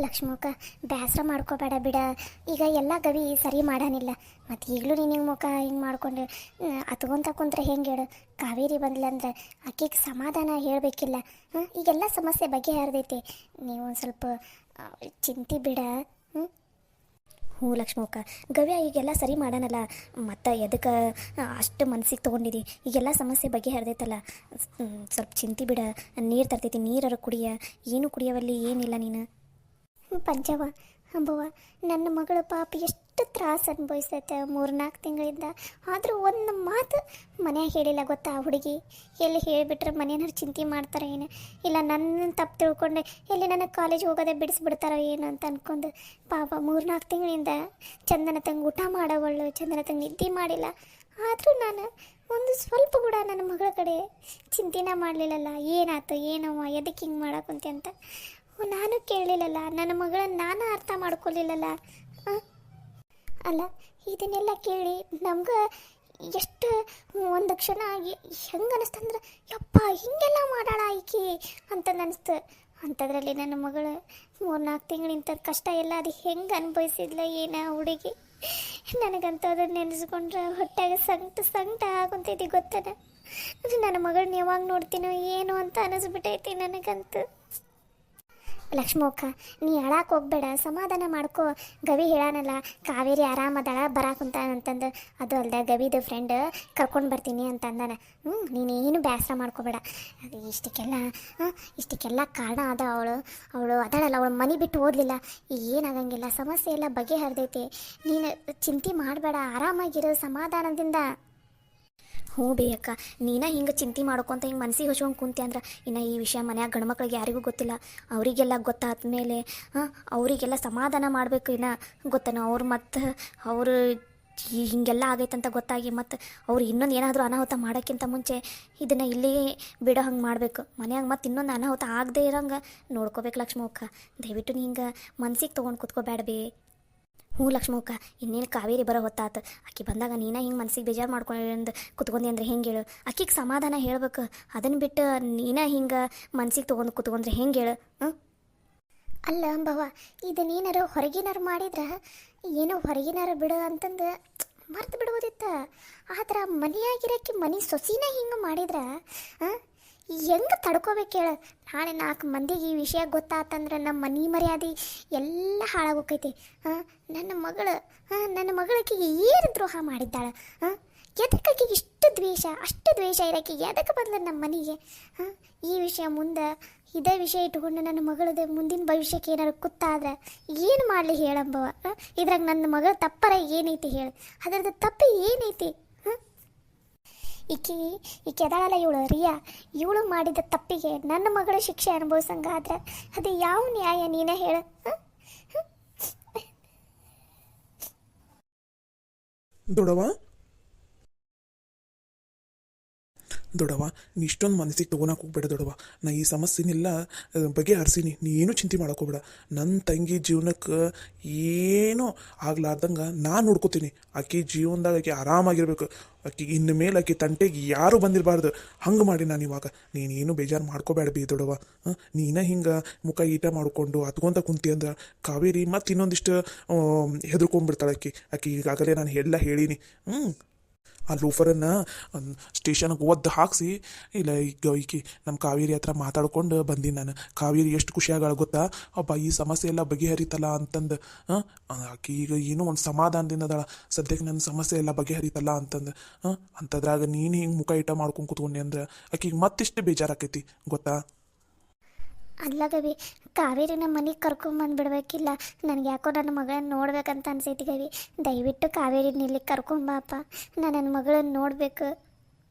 ಲಕ್ಷ್ಮಕ್ಕ, ಬೇಸರ ಮಾಡ್ಕೋಬೇಡ ಬಿಡ. ಈಗ ಎಲ್ಲ ಗವಿ ಸರಿ ಮಾಡಾನಿಲ್ಲ. ಮತ್ತು ಈಗಲೂ ನೀನು ಹಿಂಗೆ ಮುಖ ಹಿಂಗೆ ಮಾಡ್ಕೊಂಡು ಹತ್ಕೊಂತ ಕುಂತ್ರೆ ಹೆಂಗೆ ಹೇಳು? ಕಾವೇರಿ ಬಂದ್ಲಂದ್ರೆ ಆಕೆಗೆ ಸಮಾಧಾನ ಹೇಳಬೇಕಿಲ್ಲ. ಈಗೆಲ್ಲ ಸಮಸ್ಯೆ ಬಗೆಹರಿದೈತಿ. ನೀವು ಒಂದು ಸ್ವಲ್ಪ ಚಿಂತೆ ಬಿಡ. ಹ್ಞೂ ಲಕ್ಷ್ಮಕ್ಕ, ಗವ್ಯ ಈಗೆಲ್ಲ ಸರಿ ಮಾಡಾನಲ್ಲ. ಮತ್ತು ಎದಕ್ಕೆ ಅಷ್ಟು ಮನಸ್ಸಿಗೆ ತೊಗೊಂಡಿದ್ದಿ? ಈಗೆಲ್ಲ ಸಮಸ್ಯೆ ಬಗೆಹರಿದೈತಲ್ಲ. ಸ್ವಲ್ಪ ಚಿಂತೆ ಬಿಡ. ನೀರು ತರ್ತೈತಿ, ನೀರರ ಕುಡಿಯ. ಏನು ಕುಡಿಯವಲ್ಲಿ ಏನಿಲ್ಲ ನೀನು. ಪಂಚವ ಅಂಬವ್ವ, ನನ್ನ ಮಗಳು ಪಾಪ ಎಷ್ಟು ತ್ರಾಸ ಅನುಭವಿಸ್ತೈತೆ 3-4 ತಿಂಗಳಿಂದ. ಆದರೂ ಒಂದು ಮಾತು ಮನ್ಯಾಗ ಹೇಳಿಲ್ಲ ಗೊತ್ತಾ? ಆ ಹುಡುಗಿ ಎಲ್ಲಿ ಹೇಳಿಬಿಟ್ರೆ ಮನೆಯವ್ರು ಚಿಂತೆ ಮಾಡ್ತಾರೆ ಏನು, ಇಲ್ಲ ನನ್ನ ತಪ್ಪು ತಿಳ್ಕೊಂಡೆ ಎಲ್ಲಿ ನನಗೆ ಕಾಲೇಜ್ ಹೋಗೋದೇ ಬಿಡಿಸ್ಬಿಡ್ತಾರೋ ಏನು ಅಂತ ಅಂದ್ಕೊಂಡು ಪಾಪ 3-4 ತಿಂಗಳಿಂದ ಚಂದನ ತಂಗೆ ಊಟ ಮಾಡೋವಳು, ಚಂದನ ತಂಗೆ ನಿದ್ದೆ ಮಾಡಿಲ್ಲ. ಆದರೂ ನಾನು ಒಂದು ಸ್ವಲ್ಪ ಕೂಡ ನನ್ನ ಮಗಳ ಕಡೆ ಚಿಂತೆನ ಮಾಡಲಿಲ್ಲಲ್ಲ. ಏನಾಯ್ತು ಏನವ್ವ, ಎದಕ್ಕೆ ಹಿಂಗೆ ಮಾಡಕ್ಕಂತೆ ಅಂತ ನಾನು ಕೇಳಲಿಲ್ಲಲ್ಲ. ನನ್ನ ಮಗಳನ್ನ ನಾನು ಅರ್ಥ ಮಾಡ್ಕೊಲಿಲ್ಲಲ್ಲ. ಅಲ್ಲ, ಇದನ್ನೆಲ್ಲ ಕೇಳಿ ನಮ್ಗೆ ಎಷ್ಟು ಒಂದು ಕ್ಷಣ ಹೆಂಗೆ ಅನಿಸ್ತಂದ್ರೆ, ಯಪ್ಪ ಹಿಂಗೆಲ್ಲ ಮಾಡಾಳ ಈಕಿ ಅಂತಂದು ಅನಿಸ್ತು. ಅಂಥದ್ರಲ್ಲಿ ನನ್ನ ಮಗಳು 3-4 ತಿಂಗಳಿಂದ ಕಷ್ಟ ಎಲ್ಲ ಅದು ಹೆಂಗೆ ಅನುಭವಿಸಿದ್ಲ ಏನ ಹುಡುಗಿ. ನನಗಂತೂ ಅದನ್ನು ನೆನೆಸ್ಕೊಂಡ್ರೆ ಹೊಟ್ಟೆಗೆ ಸಂಕಟ ಆಗುಂತೈತಿ ಗೊತ್ತದ. ನನ್ನ ಮಗಳನ್ನ ಯಾವಾಗ ನೋಡ್ತೀನೋ ಏನು ಅಂತ ಅನಿಸ್ಬಿಟ್ಟೈತಿ ನನಗಂತೂ. ಲಕ್ಷ್ಮಕ್ಕ, ನೀ ಅಳಾಕೆ ಹೋಗ್ಬೇಡ, ಸಮಾಧಾನ ಮಾಡ್ಕೋ. ಗವಿ ಹೇಳಾನಲ್ಲ ಕಾವೇರಿ ಆರಾಮದಳ ಬರಾಕುಂತ ಅಂತಂದು. ಅದು ಅಲ್ದೆ ಗವಿದು ಫ್ರೆಂಡ್ ಕರ್ಕೊಂಡು ಬರ್ತೀನಿ ಅಂತ ಅಂದಾನ. ನೀನೇನು ಬೇಸರ ಮಾಡ್ಕೋಬೇಡ. ಅದು ಇಷ್ಟಕ್ಕೆಲ್ಲ ಕಾರಣ ಅದ ಅವಳು ಅದಳಲ್ಲ, ಅವಳು ಮನೆ ಬಿಟ್ಟು ಓದಲಿಲ್ಲ. ಏನಾಗಂಗಿಲ್ಲ, ಸಮಸ್ಯೆ ಎಲ್ಲ ಬಗೆಹರಿದೈತಿ. ನೀನು ಚಿಂತೆ ಮಾಡಬೇಡ, ಆರಾಮಾಗಿರೋ ಸಮಾಧಾನದಿಂದ. ಹ್ಞೂ ಬೇಯಕ್ಕ, ನೀನ ಹಿಂಗೆ ಚಿಂತೆ ಮಾಡ್ಕೊತ ಹಿಂಗೆ ಮನಸ್ಸಿಗೆ ಹಚ್ಕೊಂಡು ಕುಂತಿ ಅಂದ್ರೆ ಇನ್ನು ಈ ವಿಷಯ ಮನ್ಯಾಗ ಗಂಡ್ಮಕ್ಳಿಗೆ ಯಾರಿಗೂ ಗೊತ್ತಿಲ್ಲ. ಅವರಿಗೆಲ್ಲ ಗೊತ್ತಾದ್ಮೇಲೆ ಅವರಿಗೆಲ್ಲ ಸಮಾಧಾನ ಮಾಡಬೇಕು. ಇನ್ನು ಗೊತ್ತನ ಅವ್ರು ಮತ್ತು ಅವರು ಹೀಗೆಲ್ಲ ಆಗೈತಂತ ಗೊತ್ತಾಗಿ ಮತ್ತು ಅವ್ರು ಇನ್ನೊಂದು ಏನಾದರೂ ಅನಾಹುತ ಮಾಡೋಕ್ಕಿಂತ ಮುಂಚೆ ಇದನ್ನು ಇಲ್ಲೇ ಬಿಡೋ ಹಂಗೆ ಮಾಡಬೇಕು. ಮನ್ಯಾಗ ಮತ್ತು ಇನ್ನೊಂದು ಅನಾಹುತ ಆಗದೆ ಇರೋಂಗೆ ನೋಡ್ಕೋಬೇಕು ಲಕ್ಷ್ಮಕ್ಕ. ದಯವಿಟ್ಟು ನೀ ಹಿಂಗೆ ಮನ್ಸಿಗೆ ತೊಗೊಂಡು ಕುತ್ಕೋಬೇಡ ಬೇ. ಹ್ಞೂ ಲಕ್ಷ್ಮಕ್ಕ, ಇನ್ನೇನು ಕಾವೇರಿ ಬರೋ ಹೊತ್ತಾತು. ಆಕೆ ಬಂದಾಗ ನೀನ ಹಿಂಗೆ ಮನಸ್ಸಿಗೆ ಬೇಜಾರು ಮಾಡ್ಕೊಂಡು ಕುತ್ಕೊಂಡಿ ಅಂದ್ರೆ ಹೆಂಗೆ ಹೇಳು? ಆಕೆಗೆ ಸಮಾಧಾನ ಹೇಳ್ಬೇಕು. ಅದನ್ನು ಬಿಟ್ಟು ನೀನ ಹಿಂಗೆ ಮನ್ಸಿಗೆ ತೊಗೊಂಡು ಕುತ್ಕೊಂಡ್ರೆ ಹೆಂಗೆ ಹೇಳು? ಅಲ್ಲ ಅಂಬವ್ವ, ಇದನ್ನೇನಾರು ಹೊರಗಿನಾರು ಮಾಡಿದ್ರೆ ಏನೋ ಹೊರಗಿನಾರು ಬಿಡು ಅಂತಂದು ಮರ್ತು ಬಿಡ್ಬೋದಿತ್ತು. ಆದ್ರೆ ಮನೆಯಾಗಿರೋಕ್ಕೆ ಮನೆ ಸೊಸಿನ ಹಿಂಗೆ ಮಾಡಿದ್ರೆ ಹೆಂಗೆ ತಡ್ಕೋಬೇಕು ಹೇಳು? ನಾಳೆ 4 ಮಂದಿಗೆ ಈ ವಿಷಯ ಗೊತ್ತಾತಂದ್ರೆ ನಮ್ಮ ಮನೆ ಮರ್ಯಾದೆ ಎಲ್ಲ ಹಾಳಾಗೋಕೈತಿ. ನನ್ನ ಮಗಳಿಗೆ ಏನು ದ್ರೋಹ ಮಾಡಿದ್ದಾಳೆ? ಎದಕ್ಕೆ ಅಷ್ಟು ದ್ವೇಷ ಇರೋಕ್ಕೆ ಎದಕ್ಕೆ ಬಂದ್ರೆ ನಮ್ಮ ಮನೆಗೆ? ಈ ವಿಷಯ ಮುಂದೆ ಇದೇ ವಿಷಯ ಇಟ್ಕೊಂಡು ನನ್ನ ಮಗಳದ್ದು ಮುಂದಿನ ಭವಿಷ್ಯಕ್ಕೆ ಏನಾದ್ರು ಕುತ್ತಾದ್ರೆ ಏನು ಮಾಡಲಿ ಹೇಳಂಬವ? ಇದ್ರಾಗ ನನ್ನ ಮಗಳ ತಪ್ಪರ ಏನೈತಿ ಹೇಳು? ಅದರದ್ದು ತಪ್ಪು ಏನೈತಿ? ಈಕೆ ಎದಾಳಲ್ಲ ಇವಳು ರಿಯಾ, ಇವಳು ಮಾಡಿದ ತಪ್ಪಿಗೆ ನನ್ನ ಮಗಳ ಶಿಕ್ಷೆ ಅನುಭವಿಸಂಗಾದ್ರೆ ಅದು ಯಾವ ನ್ಯಾಯ ನೀನೇ ಹೇಳು? ದೊಡವ, ನೀ ಇಷ್ಟೊಂದು ಮನಸ್ಸಿಗೆ ತೊಗೊಳಕ್ಕೆ ಹೋಗ್ಬೇಡ ದೊಡವ. ನಾ ಈ ಸಮಸ್ಯೆನೆಲ್ಲ ಬಗೆಹರಿಸೀನಿ, ನೀ ಏನೂ ಚಿಂತೆ ಮಾಡೋಕೆ ಹೋಗ್ಬೇಡ. ನನ್ನ ತಂಗಿ ಜೀವನಕ್ಕೆ ಏನೂ ಆಗ್ಲಾರ್ದಂಗೆ ನಾನು ನೋಡ್ಕೋತೀನಿ. ಆಕೆ ಜೀವನದಾಗ ಆಕೆ ಆರಾಮಾಗಿರ್ಬೇಕು. ಆಕೆಗೆ ಇನ್ನು ಮೇಲೆ ಆಕೆ ತಂಟೆಗೆ ಯಾರೂ ಬಂದಿರಬಾರ್ದು. ಹಂಗೆ ಮಾಡಿ ನಾನು ಇವಾಗ. ನೀನೇನು ಬೇಜಾರು ಮಾಡ್ಕೋಬೇಡ ಬಿ ದೊಡವ. ನೀನ ಹಿಂಗೆ ಮುಖ ಈಟ ಮಾಡಿಕೊಂಡು ಹತ್ಕೊಂತ ಕುಂತಿ ಅಂದ್ರೆ ಕಾವೇರಿ ಮತ್ತು ಇನ್ನೊಂದಿಷ್ಟು ಹೆದರ್ಕೊಂಡ್ಬಿಡ್ತಾಳೆ. ಆಕೆ ಈಗಾಗಲೇ ನಾನು ಎಲ್ಲ ಹೇಳೀನಿ. ಆ ಲೂಫರನ್ನು ಸ್ಟೇಷನ್ಗೆ ಒದ್ದು ಹಾಕಿಸಿ ಇಲ್ಲ ಈಕಿ ನಮ್ಮ ಕಾವೇರಿ ಹತ್ರ ಮಾತಾಡ್ಕೊಂಡು ಬಂದೀನಿ ನಾನು. ಕಾವೇರಿ ಎಷ್ಟು ಖುಷಿಯಾಗಳ ಗೊತ್ತಾ? ಅಬ್ಬ ಈ ಸಮಸ್ಯೆ ಎಲ್ಲ ಬಗೆಹರಿತಲ್ಲ ಅಂತಂದು. ಆಕೆ ಈಗ ಏನೋ ಒಂದು ಸಮಾಧಾನದಿಂದ ಅದಾಳ. ಸದ್ಯಕ್ಕೆ ನನ್ನ ಸಮಸ್ಯೆ ಎಲ್ಲ ಬಗೆಹರಿತಲ್ಲ ಅಂತಂದು. ಅಂಥದ್ರಾಗ ನೀನು ಹಿಂಗೆ ಮುಖ ಇಟ ಮಾಡ್ಕೊಂಡು ಕೂತ್ಕೊಂಡೆ ಅಂದ್ರೆ ಆಕೆಗೆ ಮತ್ತಿಷ್ಟು ಬೇಜಾರಾಕೈತಿ ಗೊತ್ತಾ? ಅಲ್ಲ ಗವಿ, ಕಾವೇರಿನ ಮನೆಗೆ ಕರ್ಕೊಂಬಂದುಬಿಡ್ಬೇಕಿಲ್ಲ. ನನಗೆ ಯಾಕೋ ನನ್ನ ಮಗಳನ್ನ ನೋಡ್ಬೇಕಂತ ಅನ್ಸೈತಿ ಗವಿ. ದಯವಿಟ್ಟು ಕಾವೇರಿನ ಇಲ್ಲಿಗೆ ಕರ್ಕೊಂಬಾಪ, ನಾನು ನನ್ನ ಮಗಳನ್ನ ನೋಡಬೇಕು.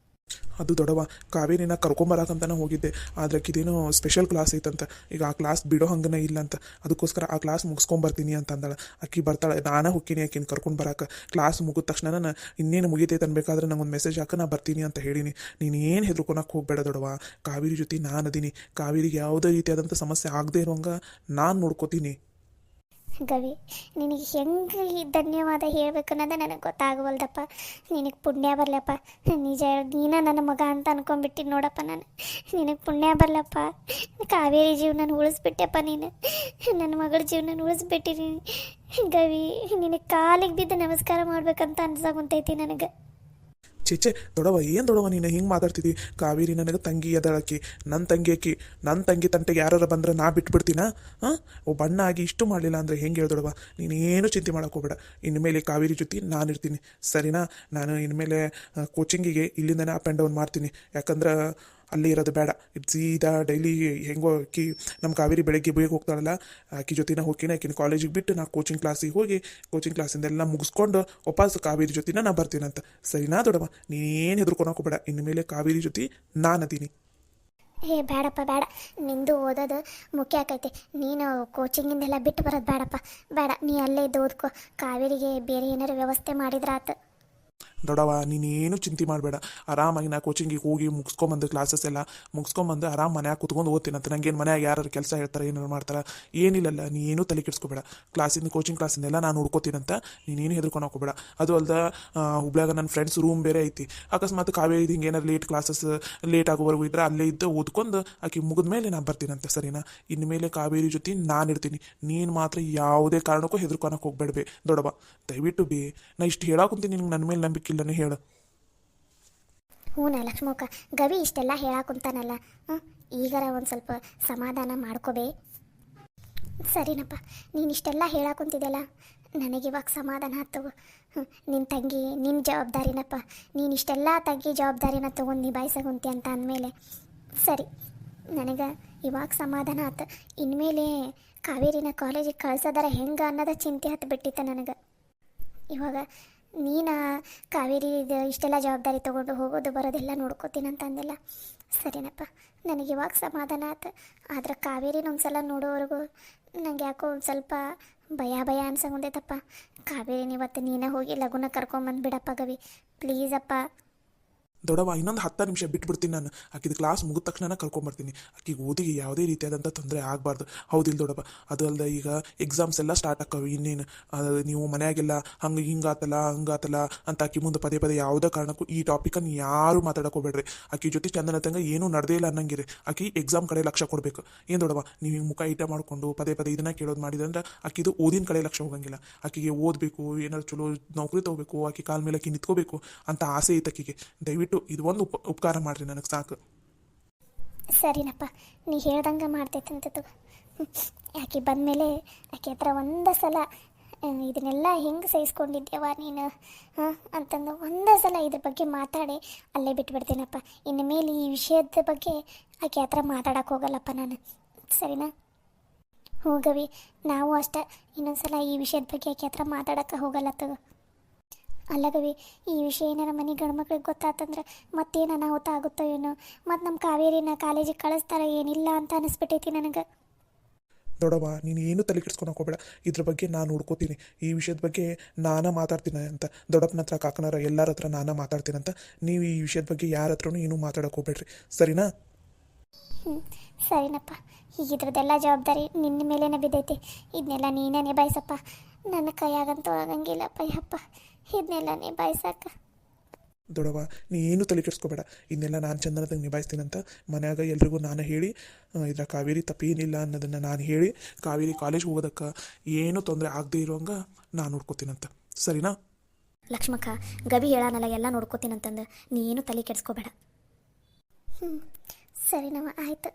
ಅದು ದೊಡವ, ಕಾವೇರಿನ ಕರ್ಕೊಂಬರಕಂತನೇ ಹೋಗಿದ್ದೆ. ಆದರೆ ಇದೇನೋ ಸ್ಪೆಷಲ್ ಕ್ಲಾಸ್ ಐತಂತ. ಈಗ ಆ ಕ್ಲಾಸ್ ಬಿಡೋ ಹಂಗನೇ ಇಲ್ಲ ಅಂತ. ಅದಕ್ಕೋಸ್ಕರ ಆ ಕ್ಲಾಸ್ ಮುಗಿಸ್ಕೊಂಬರ್ತೀನಿ ಅಂತ ಅಂದಾಳೆ. ಆಕೆ ಬರ್ತಾಳೆ, ನಾನೇ ಹೋಗ್ತೀನಿ ಆಕಿನ ಕರ್ಕೊಂಡು ಬರೋಕೆ. ಕ್ಲಾಸ್ ಮುಗಿದ ತಕ್ಷಣ ನಾನು ಇನ್ನೇನು ಮುಗಿತೈತೆ ಅನ್ಬೇಕಾದ್ರೆ ನಂಗೊಂದು ಮೆಸೇಜ್ ಹಾಕಿ ನಾ ಬರ್ತೀನಿ ಅಂತ ಹೇಳೀನಿ. ನೀನು ಏನು ಹೆದರ್ಕೊಳಕ್ಕೆ ಹೋಗ್ಬೇಡ ದೊಡವ. ಕಾವೇರಿ ಜೊತೆ ನಾನು ಅದೀನಿ. ಕಾವೇರಿಗೆ ಯಾವುದೇ ರೀತಿಯಾದಂಥ ಸಮಸ್ಯೆ ಆಗದೆ ಇರೋಂಗೆ ನಾನು ನೋಡ್ಕೋತೀನಿ. ಗವಿ, ನಿನಗೆ ಹೆಂಗೆ ಈ ಧನ್ಯವಾದ ಹೇಳ್ಬೇಕು ಅನ್ನೋದು ನನಗೆ ಗೊತ್ತಾಗವಲ್ದಪ್ಪ. ನಿನಗೆ ಪುಣ್ಯ ಬರಲಪ್ಪ. ನಿಜ ನೀನ ನನ್ನ ಮಗ ಅಂತ ಅನ್ಕೊಂಡ್ಬಿಟ್ಟಿನಿ ನೋಡಪ್ಪ ನಾನು. ನಿನಗೆ ಪುಣ್ಯ ಬರಲಪ್ಪ. ಕಾವೇರಿ ಜೀವನ ಉಳಿಸ್ಬಿಟ್ಟೆಪ್ಪ ನೀನು. ನನ್ನ ಮಗಳ ಜೀವನ ಉಳಿಸ್ಬಿಟ್ಟಿನಿ ಗವಿ. ನಿನಗೆ ಕಾಲಿಗೆ ಬಿದ್ದು ನಮಸ್ಕಾರ ಮಾಡ್ಬೇಕಂತ ಅನ್ಸಾಗುಂತೈತಿ ನನಗೆ. ಚೇಚೆ ದೊಡವ, ಏನು ದೊಡವ ನೀನು ಹಿಂಗೆ ಮಾತಾಡ್ತಿದ್ದಿ? ಕಾವೇರಿ ನನಗೆ ತಂಗಿ ಅದಳಕಿ, ನನ್ನ ತಂಗಿ ಆಕಿ. ನನ್ನ ತಂಗಿ ತಂಟೆಗೆ ಯಾರು ಬಂದ್ರೆ ನಾ ಬಿಟ್ಬಿಡ್ತೀನ? ಹಾಂ, ಬಣ್ಣ ಆಗಿ ಇಷ್ಟು ಮಾಡಲಿಲ್ಲ ಅಂದರೆ ಹೆಂಗೆ ಹೇಳ್ದೊಡವ? ನೀನೇನು ಚಿಂತೆ ಮಾಡೋಕ್ಕೋಬೇಡ. ಇನ್ಮೇಲೆ ಕಾವೇರಿ ಜೊತೆ ನಾನಿರ್ತೀನಿ, ಸರಿನಾ? ನಾನು ಇನ್ಮೇಲೆ ಕೋಚಿಂಗಿಗೆ ಇಲ್ಲಿಂದನೇ ಅಪ್ ಆ್ಯಂಡ್ ಡೌನ್ ಮಾಡ್ತೀನಿ. ಯಾಕಂದ್ರೆ ಅಲ್ಲಿ ಇರೋದು ಬೇಡ. ಸೀದಾ ಡೈಲಿ ಹೆಂಗೋ ಆಕಿ ನಮ್ಮ ಕಾವೇರಿ ಬೆಳಗ್ಗೆ ಬೇಗ ಹೋಗ್ತಾಳಲ್ಲ, ಆಕಿ ಜೊತೆನ ಹೋಗ್ತೀನಿ. ಆಕಿನ ಕಾಲೇಜಿಗೆ ಬಿಟ್ಟು ನಾ ಕೋಚಿಂಗ್ ಕ್ಲಾಸಿಗೆ ಹೋಗಿ ಕೋಚಿಂಗ್ ಕ್ಲಾಸಿಂದೆಲ್ಲ ಮುಗಿಸ್ಕೊಂಡು ವಾಪಸ್ ಕಾವೇರಿ ಜೊತೆನ ನಾ ಬರ್ತೀನಂತ, ಸರಿನಾ ದೊಡವ? ನೀನೇನು ಹೆದರ್ಕೊಳಕೋಬೇಡ. ಇನ್ಮೇಲೆ ಕಾವೇರಿ ಜೊತೆ ನಾನದೀನಿ. ಬೇಡಪ್ಪ ಬೇಡ. ನಿಂದು ಓದೋದು ಮುಖ್ಯ ಆಕೈತಿ. ನೀನು ಕೋಚಿಂಗಿಂದೆಲ್ಲ ಬಿಟ್ಟು ಬರೋದು ಬೇಡಪ್ಪ. ಬೇಡ, ನೀ ಅಲ್ಲೇ ಇದ್ದು ಓದ್ಕೊ. ಕಾವೇರಿಗೆ ಬೇರೆ ಏನಾರು ವ್ಯವಸ್ಥೆ ಮಾಡಿದ್ರಾತು. ದೊಡವ, ನೀನೇನು ಚಿಂತೆ ಮಾಡಬೇಡ. ಆರಾಮಾಗಿ ನಾ ಕೋಚಿಂಗಿಗೆ ಹೋಗಿ ಮುಗಿಸ್ಕೊಂಬಂದು ಕ್ಲಾಸಸ್ ಎಲ್ಲ ಮುಗಿಸ್ಕೊಂಬಂದು ಆರಾಮ್ ಮನ್ಯಾಗ ಕುತ್ಕೊಂಡು ಓದ್ತೀನಂತ. ನಂಗೇನು ಮನ್ಯಾಗ ಯಾರು ಕೆಲಸ ಹೇಳ್ತಾರೆ, ಏನಾರು ಮಾಡ್ತಾರೆ, ಏನಿಲ್ಲಲ್ಲ. ನೀ ಏನೂ ತಲೆ ಕೆಡಿಸ್ಕೋಬೇಡ. ಕ್ಲಾಸಿಂದ ಕೋಚಿಂಗ್ ಕ್ಲಾಸಿಂದೆಲ್ಲ ನಾನು ನೋಡ್ಕೋತೀನಂತ. ನೀನೇನು ಹೆದರ್ಕೊಂಡು ಹೋಗ್ಬೇಡ. ಅದು ಅಲ್ದ ಹುಬ್ಳ್ಯಾಗ ನನ್ನ ಫ್ರೆಂಡ್ಸ್ ರೂಮ್ ಬೇರೆ ಐತಿ. ಅಕಸ್ಮಾತ್ ಕಾವೇರಿ ಹಿಂಗೆ ಏನಾರು ಲೇಟ್ ಕ್ಲಾಸಸ್ ಲೇಟ್ ಆಗೋವರೆಗೂ ಇದ್ರೆ ಅಲ್ಲೇ ಇದ್ದು ಓದ್ಕೊಂಡು ಆಕಿ ಮುಗಿದ ಮೇಲೆ ನಾನು ಬರ್ತೀನಂತೆ, ಸರಿನಾ? ಇನ್ಮೇಲೆ ಕಾವೇರಿ ಜೊತೆ ನಾನಿರ್ತೀನಿ. ನೀನು ಮಾತ್ರ ಯಾವುದೇ ಕಾರಣಕ್ಕೂ ಹೆದರ್ಕೊಳಕ್ಕೆ ಹೋಗ್ಬೇಡ್ಬೇ ದೊಡವ, ದಯವಿಟ್ಟು ಬೇ. ನಾ ಇಷ್ಟು ಹೇಳಾಕುಂತೀನಿ, ನಿನ್ಗೆ ನನ್ನ ಮೇಲೆ ನಂಬಿಕೆ ಇಲ್ಲನೇ ಹೇಳು. ಹ್ಞೂನ ಲಕ್ಷ್ಮಕ್ಕ, ಗವಿ ಇಷ್ಟೆಲ್ಲ ಹೇಳಾಕುಂತಾನಲ್ಲ, ಈಗಾರ ಒಂದು ಸ್ವಲ್ಪ ಸಮಾಧಾನ ಮಾಡ್ಕೋಬೇ. ಸರಿನಪ್ಪ, ನೀನು ಇಷ್ಟೆಲ್ಲ ಹೇಳಾಕುಂತಿದ್ದೆಲ್ಲ ನನಗಿವಾಗ ಸಮಾಧಾನ ಆಯ್ತು. ನಿನ್ನ ತಂಗಿ ನಿನ್ನ ಜವಾಬ್ದಾರಿನಪ್ಪ. ನೀನು ಇಷ್ಟೆಲ್ಲ ತಂಗಿ ಜವಾಬ್ದಾರಿನ ತೊಗೊಂಡು ನಿಭಾಯಿಸಗುಂತಿ ಅಂತ ಅಂದಮೇಲೆ ಸರಿ, ನನಗೆ ಇವಾಗ ಸಮಾಧಾನ ಆಯ್ತು. ಇನ್ಮೇಲೆ ಕಾವೇರಿನ ಕಾಲೇಜಿಗೆ ಕಳ್ಸೋದಾರ ಹೆಂಗೆ ಅನ್ನೋದ ಚಿಂತೆ ಹತ್ತು ಬಿಟ್ಟಿತ್ತು ನನಗೆ. ಇವಾಗ ನೀನು ಕಾವೇರಿ ಇಷ್ಟೆಲ್ಲ ಜವಾಬ್ದಾರಿ ತೊಗೊಂಡು ಹೋಗೋದು ಬರೋದೆಲ್ಲ ನೋಡ್ಕೋತೀನಂತ ಅಂದಿಲ್ಲ, ಸರಿನಪ್ಪ. ನನಗೆ ಇವಾಗ ಸಮಾಧಾನ ಆಯ್ತು. ಆದ್ರೆ ಕಾವೇರಿನ ಒಂದು ಸಲ ನೋಡೋವರೆಗೂ ನಂಗೆ ಯಾಕೋ ಒಂದು ಸ್ವಲ್ಪ ಭಯ ಅನ್ಸಂಗುಂದೈತಪ್ಪ. ಕಾವೇರಿನ ಇವತ್ತು ನೀನೇ ಹೋಗಿ ಲಗುನ ಕರ್ಕೊಂಬಂದುಬಿಡಪ್ಪ ಗವಿ, ಪ್ಲೀಸಪ್ಪ. ದೊಡವ, ಇನ್ನೊಂದು 10 ನಿಮಿಷ ಬಿಟ್ಬಿಡ್ತೀನಿ ನಾನು. ಆಕಿದ ಕ್ಲಾಸ್ ಮುಗಿದ ತಕ್ಷಣ ಕರ್ಕೊಂಬರ್ತೀನಿ. ಆಕಿಗೆ ಓದಿಗೆ ಯಾವುದೇ ರೀತಿಯಾದಂಥ ತೊಂದರೆ ಆಗಬಾರ್ದು, ಹೌದಿಲ್ಲ ದೊಡವ? ಅದು ಅಲ್ಲದೆ ಈಗ ಎಕ್ಸಾಮ್ಸ್ ಎಲ್ಲ ಸ್ಟಾರ್ಟ್ ಆಕ್ಕವೆ. ಇನ್ನೇನು ನೀವು ಮನೆಯಾಗೆಲ್ಲ ಹಂಗೆ ಹಿಂಗಾತಲ್ಲ ಹಂಗಾತಲ್ಲ ಅಂತ ಆಕಿ ಮುಂದೆ ಪದೇ ಪದೇ ಯಾವುದೇ ಕಾರಣಕ್ಕೂ ಈ ಟಾಪಿಕನ್ನು ಯಾರು ಮಾತಾಡೋಕೋಬೇಡ್ರಿ. ಆಕಿ ಜೊತೆ ಚಂದನ ತಂಗ ಏನೂ ನಡೆದೇ ಇಲ್ಲ ಅನ್ನಂಗಿರಿ. ಆಕಿ ಎಕ್ಸಾಮ್ ಕಡೆ ಲಕ್ಷ್ಯ ಕೊಡಬೇಕು. ಏನು ದೊಡವ, ನೀವು ಹಿಂಗೆ ಮುಖ ಇಟ ಮಾಡಿಕೊಂಡು ಪದೇ ಪದೇ ಇದನ್ನ ಕೇಳೋದು ಮಾಡಿದ್ರೆ ಆಕಿದು ಓದಿನ ಕಡೆ ಲಕ್ಷ್ಯ ಹೋಗಂಗಿಲ್ಲ. ಆಕಿಗೆ ಓದಬೇಕು, ಏನಾದ್ರು ಚಲೋ ನೌಕರಿ ತೊಗೋಬೇಕು, ಆಕಿ ಕಾಲ ಮೇಲೆ ಆಕಿ ನಿಂತ್ಕೋಬೇಕು ಅಂತ ಆಸೆ ಐತೆ ಆಕಿಗೆ. ದಯವಿಟ್ಟು ಇದು ಒಂದು ಉಪಕಾರ ಮಾಡ್ರಿ, ನನಗೆ ಸಾಕು. ಸರಿನಪ್ಪ, ನೀ ಹೇಳ್ದಂಗೆ ಮಾಡ್ತೈತಂತ. ಆಕೆ ಬಂದಮೇಲೆ ಆಕೆ ಹತ್ರ ಒಂದು ಸಲ ಇದನ್ನೆಲ್ಲ ಹೆಂಗೆ ಸಹಿಸ್ಕೊಂಡಿದ್ಯವ ನೀನು ಅಂತಂದು ಒಂದೇ ಸಲ ಇದ್ರ ಬಗ್ಗೆ ಮಾತಾಡಿ ಅಲ್ಲೇ ಬಿಟ್ಬಿಡ್ತೀನಪ್ಪ. ಇನ್ನು ಮೇಲೆ ಈ ವಿಷಯದ ಬಗ್ಗೆ ಆಕೆ ಹತ್ರ ಮಾತಾಡೋಕೆ ಹೋಗಲ್ಲಪ್ಪ ನಾನು, ಸರಿನಾ? ಹೋಗವಿ, ನಾವು ಅಷ್ಟೇ ಇನ್ನೊಂದು ಸಲ ಈ ವಿಷಯದ ಬಗ್ಗೆ ಆಕೆ ಹತ್ರ ಮಾತಾಡೋಕ್ಕೆ ಹೋಗಲ್ಲ ತಗೋ. ಅಲ್ಲ ಗವಿ, ಈ ವಿಷಯ ಏನಾರ ಮನೆ ಗಂಡ್ಮಕ್ಳಿಗೆ ಗೊತ್ತಾತಂದ್ರೆ ಮತ್ತೇನು ಅನಾಹುತ ಆಗುತ್ತೋ ಏನೋ. ಮತ್ತು ನಮ್ಮ ಕಾವೇರಿನ ಕಾಲೇಜಿಗೆ ಕಳಿಸ್ತಾರ ಏನಿಲ್ಲ ಅಂತ ಅನಿಸ್ಬಿಟ್ಟೈತಿ ನನಗೆ. ದೊಡವ, ನೀನು ಏನು ತಲೆ ಕೆಡ್ಸ್ಕೊಂಡು ಹೋಗ್ಬೇಡ. ಇದ್ರ ಬಗ್ಗೆ ನಾನು ನೋಡ್ಕೋತೀನಿ. ಈ ವಿಷಯದ ಬಗ್ಗೆ ನಾನೇ ಮಾತಾಡ್ತೀನಿ ಅಂತ. ದೊಡ್ಡಪ್ಪನ ಹತ್ರ, ಕಾಕನರ ಎಲ್ಲರ ಹತ್ರ ನಾನೇ ಮಾತಾಡ್ತೀನಂತ. ನೀವು ಈ ವಿಷಯದ ಬಗ್ಗೆ ಯಾರ ಹತ್ರನೂ ಏನೂ ಮಾತಾಡೋಕೆ ಹೋಗ್ಬೇಡ್ರಿ, ಸರಿನಾ? ಸರಿನಪ್ಪ. ಈಗ ಇದ್ರದ್ದೆಲ್ಲ ಜವಾಬ್ದಾರಿ ನಿನ್ನ ಮೇಲೇನೆ ಬಿದ್ದೈತಿ. ಇದನ್ನೆಲ್ಲ ನೀನೇ ನಿಭಾಯಿಸಪ್ಪ. ನನ್ನ ಕೈಯಾಗಂತೂ ಆಗಂಗಿಲ್ಲಪ್ಪ. ಯಪ್ಪ, ಇದನ್ನೆಲ್ಲ ನಿಭಾಯಿಸಕ್ಕ. ದೊಡವ, ನೀ ಏನು ತಲೆ ಕೆಡ್ಸ್ಕೋಬೇಡ. ಇದನ್ನೆಲ್ಲ ನಾನು ಚಂದನದಂಗೆ ನಿಭಾಯಿಸ್ತೀನಂತ ಮನ್ಯಾಗ ಎಲ್ರಿಗೂ ನಾನು ಹೇಳಿ, ಇದ್ರ ಕಾವೇರಿ ತಪ್ಪೇನಿಲ್ಲ ಅನ್ನೋದನ್ನು ನಾನು ಹೇಳಿ, ಕಾವೇರಿ ಕಾಲೇಜ್ ಹೋಗೋದಕ್ಕೆ ಏನೂ ತೊಂದರೆ ಆಗದೆ ಇರೋಂಗೆ ನಾನು ನೋಡ್ಕೋತೀನಂತ, ಸರಿನಾ? ಲಕ್ಷ್ಮಕ್ಕ, ಗವಿ ಹೇಳಾನಲ್ಲ ಎಲ್ಲ ನೋಡ್ಕೋತೀನಂತಂದು ನೀ ಏನು ತಲೆ ಕೆಡಿಸ್ಕೋಬೇಡ. ಸರಿನವ, ಆಯ್ತು.